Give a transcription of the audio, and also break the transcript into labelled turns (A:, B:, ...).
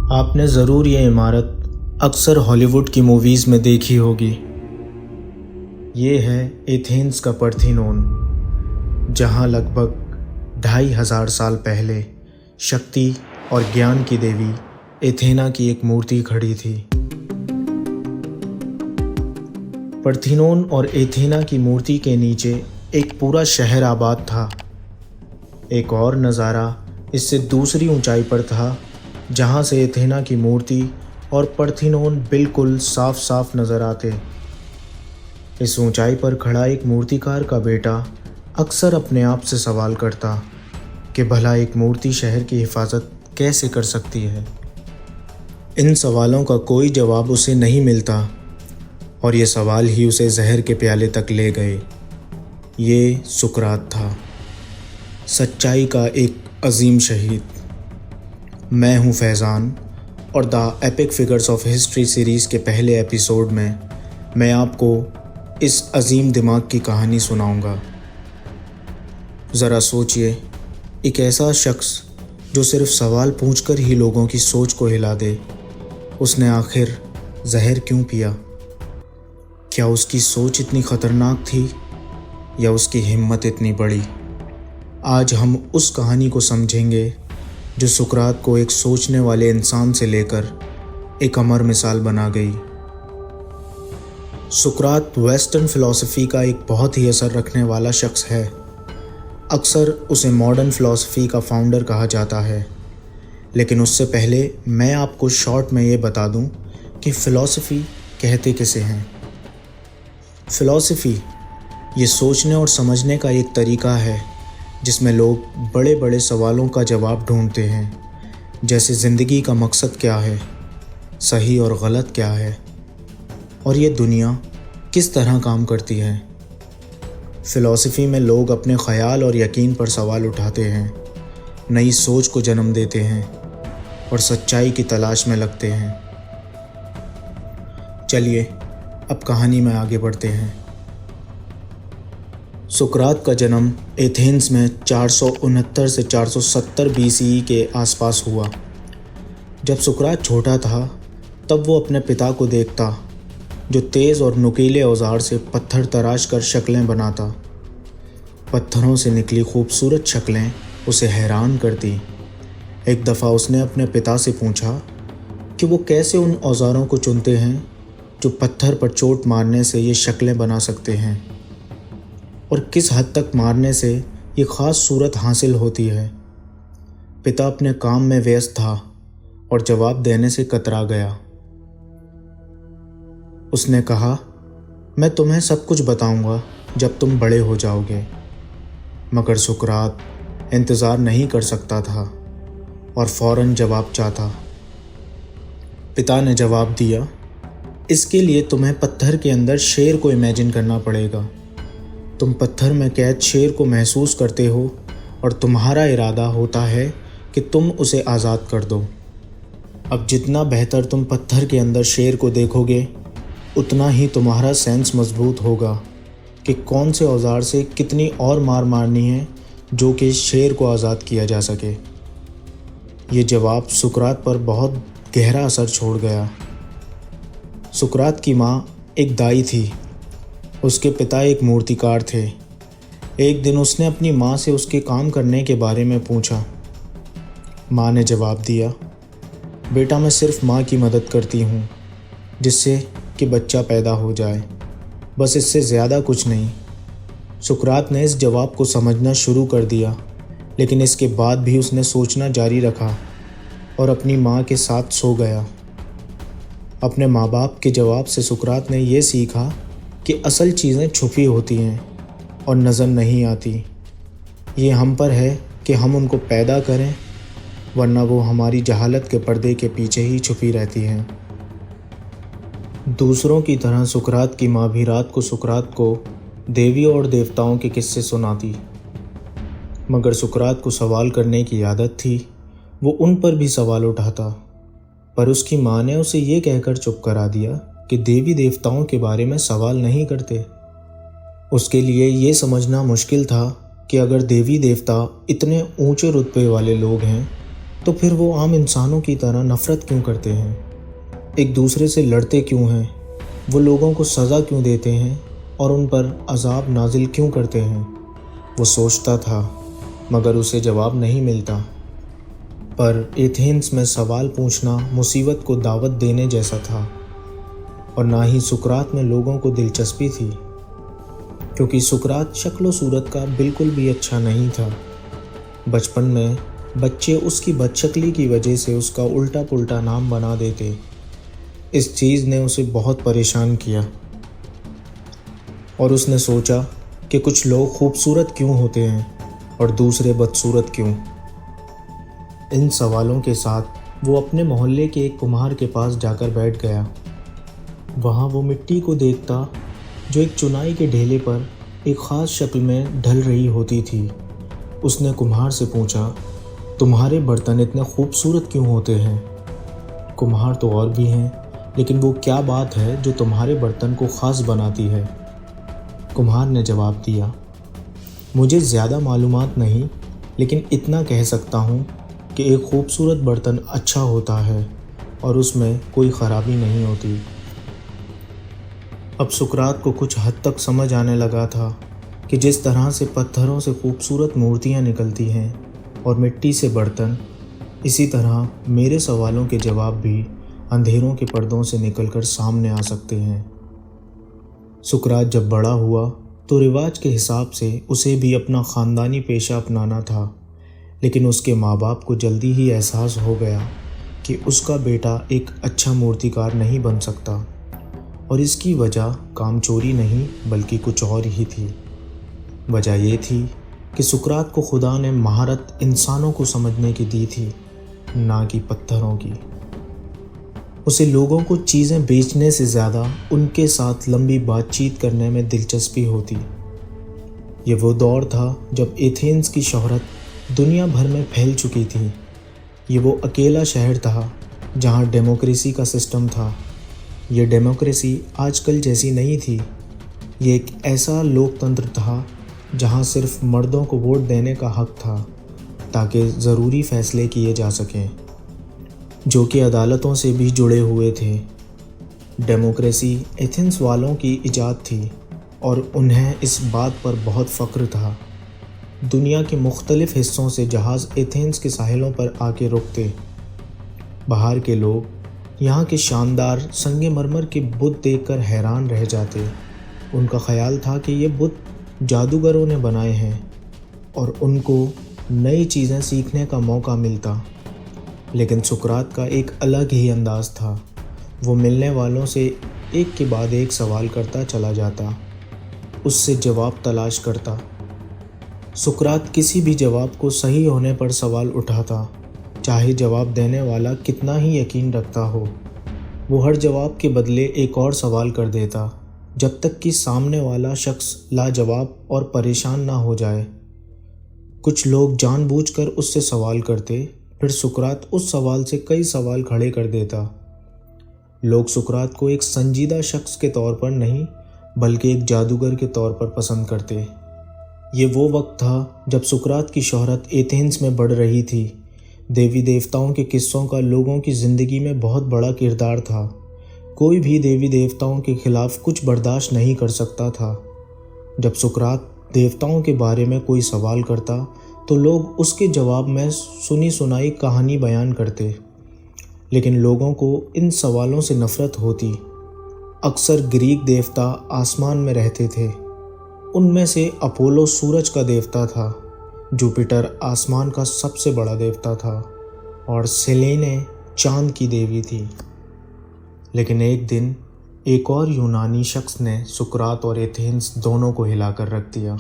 A: आपने ज़रूर ये इमारत अक्सर हॉलीवुड की मूवीज़ में देखी होगी। ये है एथेंस का पार्थेनोन, जहाँ लगभग 2500 साल पहले शक्ति और ज्ञान की देवी एथेना की एक मूर्ति खड़ी थी। पार्थेनोन और एथेना की मूर्ति के नीचे एक पूरा शहर आबाद था। एक और नज़ारा इससे दूसरी ऊंचाई पर था, जहाँ से एथेना की मूर्ति और पार्थेनोन बिल्कुल साफ साफ नज़र आते। इस ऊंचाई पर खड़ा एक मूर्तिकार का बेटा अक्सर अपने आप से सवाल करता कि भला एक मूर्ति शहर की हिफाजत कैसे कर सकती है। इन सवालों का कोई जवाब उसे नहीं मिलता और ये सवाल ही उसे जहर के प्याले तक ले गए। ये सुकरात था, सच्चाई का एक अजीम शहीद। मैं हूँ फैज़ान और the epic figures of history series के पहले एपिसोड में मैं आपको इस अजीम दिमाग की कहानी सुनाऊंगा। ज़रा सोचिए, एक ऐसा शख्स जो सिर्फ सवाल पूछकर ही लोगों की सोच को हिला दे, उसने आखिर जहर क्यों पिया? क्या उसकी सोच इतनी ख़तरनाक थी या उसकी हिम्मत इतनी बड़ी? आज हम उस कहानी को समझेंगे जो सुकरात को एक सोचने वाले इंसान से लेकर एक अमर मिसाल बना गई। सुकरात वेस्टर्न फ़िलॉसफ़ी का एक बहुत ही असर रखने वाला शख्स है। अक्सर उसे मॉडर्न फ़िलॉसफ़ी का फाउंडर कहा जाता है, लेकिन उससे पहले मैं आपको शॉर्ट में ये बता दूं कि फ़िलॉसफ़ी कहते किसे हैं। फ़िलॉसफ़ी ये सोचने और समझने का एक तरीका है जिसमें लोग बड़े बड़े सवालों का जवाब ढूंढते हैं, जैसे ज़िंदगी का मकसद क्या है, सही और गलत क्या है, और ये दुनिया किस तरह काम करती है। फ़िलॉसफ़ी में लोग अपने ख़याल और यकीन पर सवाल उठाते हैं, नई सोच को जन्म देते हैं और सच्चाई की तलाश में लगते हैं। चलिए अब कहानी में आगे बढ़ते हैं। सुकरात का जन्म एथेंस में 469 से 470 BCE के आसपास हुआ। जब सुकरात छोटा था तब वो अपने पिता को देखता, जो तेज़ और नुकीले औजार से पत्थर तराश कर शक्लें बनाता। पत्थरों से निकली खूबसूरत शक्लें उसे हैरान करती। एक दफ़ा उसने अपने पिता से पूछा कि वो कैसे उन औजारों को चुनते हैं जो पत्थर पर चोट मारने से ये शक्लें बना सकते हैं, और किस हद तक मारने से ये ख़ास सूरत हासिल होती है। पिता अपने काम में व्यस्त था और जवाब देने से कतरा गया। उसने कहा, मैं तुम्हें सब कुछ बताऊंगा जब तुम बड़े हो जाओगे। मगर सुकरात इंतज़ार नहीं कर सकता था और फ़ौरन जवाब चाहता। पिता ने जवाब दिया, इसके लिए तुम्हें पत्थर के अंदर शेर को इमेजिन करना पड़ेगा। तुम पत्थर में कैद शेर को महसूस करते हो और तुम्हारा इरादा होता है कि तुम उसे आज़ाद कर दो। अब जितना बेहतर तुम पत्थर के अंदर शेर को देखोगे, उतना ही तुम्हारा सेंस मजबूत होगा कि कौन से औजार से कितनी और मार मारनी है जो कि शेर को आज़ाद किया जा सके। ये जवाब सुकरात पर बहुत गहरा असर छोड़ गया। सुकरात की माँ एक दाई थी, उसके पिता एक मूर्तिकार थे। एक दिन उसने अपनी माँ से उसके काम करने के बारे में पूछा। माँ ने जवाब दिया, बेटा मैं सिर्फ माँ की मदद करती हूँ जिससे कि बच्चा पैदा हो जाए, बस इससे ज़्यादा कुछ नहीं। सुकरात ने इस जवाब को समझना शुरू कर दिया, लेकिन इसके बाद भी उसने सोचना जारी रखा और अपनी माँ के साथ सो गया। अपने माँ बाप के जवाब से सुकरात ने यह सीखा कि असल चीज़ें छुपी होती हैं और नज़र नहीं आती। ये हम पर है कि हम उनको पैदा करें, वरना वो हमारी जहालत के पर्दे के पीछे ही छुपी रहती हैं। दूसरों की तरह सुकरात की माँ भी रात को सुकरात को देवियों और देवताओं के किस्से सुनाती, मगर सुकरात को सवाल करने की आदत थी। वो उन पर भी सवाल उठाता, पर उसकी माँ ने उसे ये कहकर चुप करा दिया कि देवी देवताओं के बारे में सवाल नहीं करते। उसके लिए ये समझना मुश्किल था कि अगर देवी देवता इतने ऊंचे रुतबे वाले लोग हैं तो फिर वो आम इंसानों की तरह नफरत क्यों करते हैं, एक दूसरे से लड़ते क्यों हैं, वो लोगों को सज़ा क्यों देते हैं और उन पर अजाब नाजिल क्यों करते हैं। वो सोचता था मगर उसे जवाब नहीं मिलता। पर एथेंस में सवाल पूछना मुसीबत को दावत देने जैसा था, और ना ही सुकरात में लोगों को दिलचस्पी थी, क्योंकि सुकरात शक्ल सूरत का बिल्कुल भी अच्छा नहीं था। बचपन में बच्चे उसकी बदशक्ली की वजह से उसका उल्टा पुल्टा नाम बना देते। इस चीज़ ने उसे बहुत परेशान किया और उसने सोचा कि कुछ लोग खूबसूरत क्यों होते हैं और दूसरे बदसूरत क्यों। इन सवालों के साथ वो अपने मोहल्ले के एक कुम्हार के पास जाकर बैठ गया। वहाँ वो मिट्टी को देखता जो एक चुनाई के ढेले पर एक ख़ास शक्ल में ढल रही होती थी। उसने कुम्हार से पूछा, तुम्हारे बर्तन इतने खूबसूरत क्यों होते हैं? कुम्हार तो और भी हैं, लेकिन वो क्या बात है जो तुम्हारे बर्तन को ख़ास बनाती है? कुम्हार ने जवाब दिया, मुझे ज़्यादा मालूमात नहीं, लेकिन इतना कह सकता हूँ कि एक खूबसूरत बर्तन अच्छा होता है और उसमें कोई ख़राबी नहीं होती। अब सुकरात को कुछ हद तक समझ आने लगा था कि जिस तरह से पत्थरों से खूबसूरत मूर्तियाँ निकलती हैं और मिट्टी से बर्तन, इसी तरह मेरे सवालों के जवाब भी अंधेरों के पर्दों से निकलकर सामने आ सकते हैं। सुकरात जब बड़ा हुआ तो रिवाज के हिसाब से उसे भी अपना ख़ानदानी पेशा अपनाना था, लेकिन उसके माँ बाप को जल्दी ही एहसास हो गया कि उसका बेटा एक अच्छा मूर्तिकार नहीं बन सकता, और इसकी वजह कामचोरी नहीं बल्कि कुछ और ही थी। वजह ये थी कि सुकरात को खुदा ने महारत इंसानों को समझने की दी थी, ना कि पत्थरों की। उसे लोगों को चीज़ें बेचने से ज़्यादा उनके साथ लंबी बातचीत करने में दिलचस्पी होती। ये वो दौर था जब एथेंस की शोहरत दुनिया भर में फैल चुकी थी। ये वो अकेला शहर था जहाँ डेमोक्रेसी का सिस्टम था। ये डेमोक्रेसी आजकल जैसी नहीं थी। ये एक ऐसा लोकतंत्र था जहाँ सिर्फ मर्दों को वोट देने का हक था ताकि ज़रूरी फ़ैसले किए जा सकें, जो कि अदालतों से भी जुड़े हुए थे। डेमोक्रेसी एथेंस वालों की इजाद थी और उन्हें इस बात पर बहुत फ़ख्र था। दुनिया के मुख्तलिफ़ हिस्सों से जहाज़ एथेंस के साहिलों पर आके रुकते। बाहर के लोग यहाँ के शानदार संगमरमर के बुत देखकर हैरान रह जाते। उनका ख्याल था कि ये बुत जादूगरों ने बनाए हैं और उनको नई चीज़ें सीखने का मौका मिलता। लेकिन सुकरात का एक अलग ही अंदाज़ था। वो मिलने वालों से एक के बाद एक सवाल करता चला जाता, उससे जवाब तलाश करता। सुकरात किसी भी जवाब को सही होने पर सवाल उठाता, चाहे जवाब देने वाला कितना ही यकीन रखता हो। वो हर जवाब के बदले एक और सवाल कर देता, जब तक कि सामने वाला शख्स लाजवाब और परेशान ना हो जाए। कुछ लोग जानबूझकर उससे सवाल करते, फिर सुकरात उस सवाल से कई सवाल खड़े कर देता। लोग सुकरात को एक संजीदा शख्स के तौर पर नहीं बल्कि एक जादूगर के तौर पर पसंद करते। ये वो वक्त था जब सुकरात की शोहरत एथेंस में बढ़ रही थी। देवी देवताओं के किस्सों का लोगों की ज़िंदगी में बहुत बड़ा किरदार था। कोई भी देवी देवताओं के खिलाफ कुछ बर्दाश्त नहीं कर सकता था। जब सुकरात देवताओं के बारे में कोई सवाल करता तो लोग उसके जवाब में सुनी सुनाई कहानी बयान करते, लेकिन लोगों को इन सवालों से नफ़रत होती। अक्सर ग्रीक देवता आसमान में रहते थे। उनमें से अपोलो सूरज का देवता था, जुपिटर आसमान का सबसे बड़ा देवता था और सेलेने चांद की देवी थी। लेकिन एक दिन एक और यूनानी शख्स ने सुकरात और एथेंस दोनों को हिलाकर रख दिया।